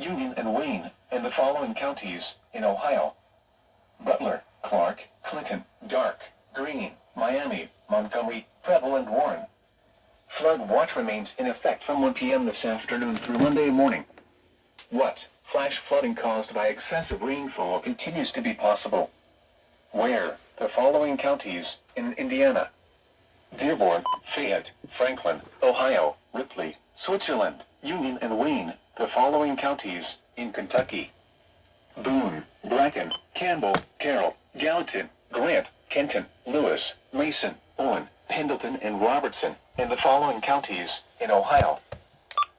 Union, and Wayne, and the following counties in Ohio: Butler, Clark, Clinton, Dark, Greene, Miami, Montgomery, Preble, and Warren. Flood watch remains in effect from 1 p.m. this afternoon through Monday morning. What? Flash flooding caused by excessive rainfall continues to be possible. Where? The following counties in Indiana: Dearborn, Fayette, Franklin, Ohio, Ripley, Switzerland, Union, and Wayne. The following counties in Kentucky: Boone, Bracken, Campbell, Carroll, Gallatin, Grant, Kenton, Lewis, Mason, Owen, Pendleton, and Robertson. And the following counties in Ohio: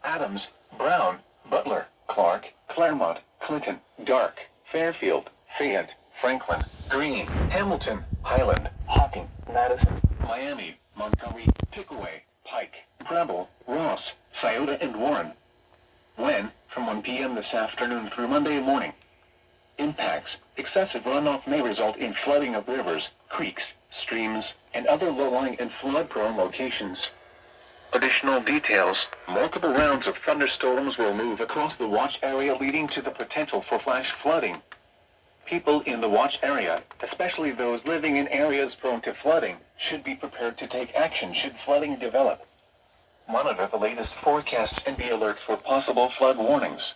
Adams, Brown, Butler, Clark, Claremont, Clinton, Dark, Fairfield, Fayette, Franklin, Greene, Hamilton, Highland, Hocking, Madison, Miami, Montgomery, Pickaway, Pike, Preble, Ross, Scioto, and Warren. When? From 1 p.m. this afternoon through Monday morning. Impacts: excessive runoff may result in flooding of rivers, creeks, streams, and other low-lying and flood-prone locations. Additional details: multiple rounds of thunderstorms will move across the watch area, leading to the potential for flash flooding. People in the watch area, especially those living in areas prone to flooding, should be prepared to take action should flooding develop. Monitor the latest forecasts and be alert for possible flood warnings.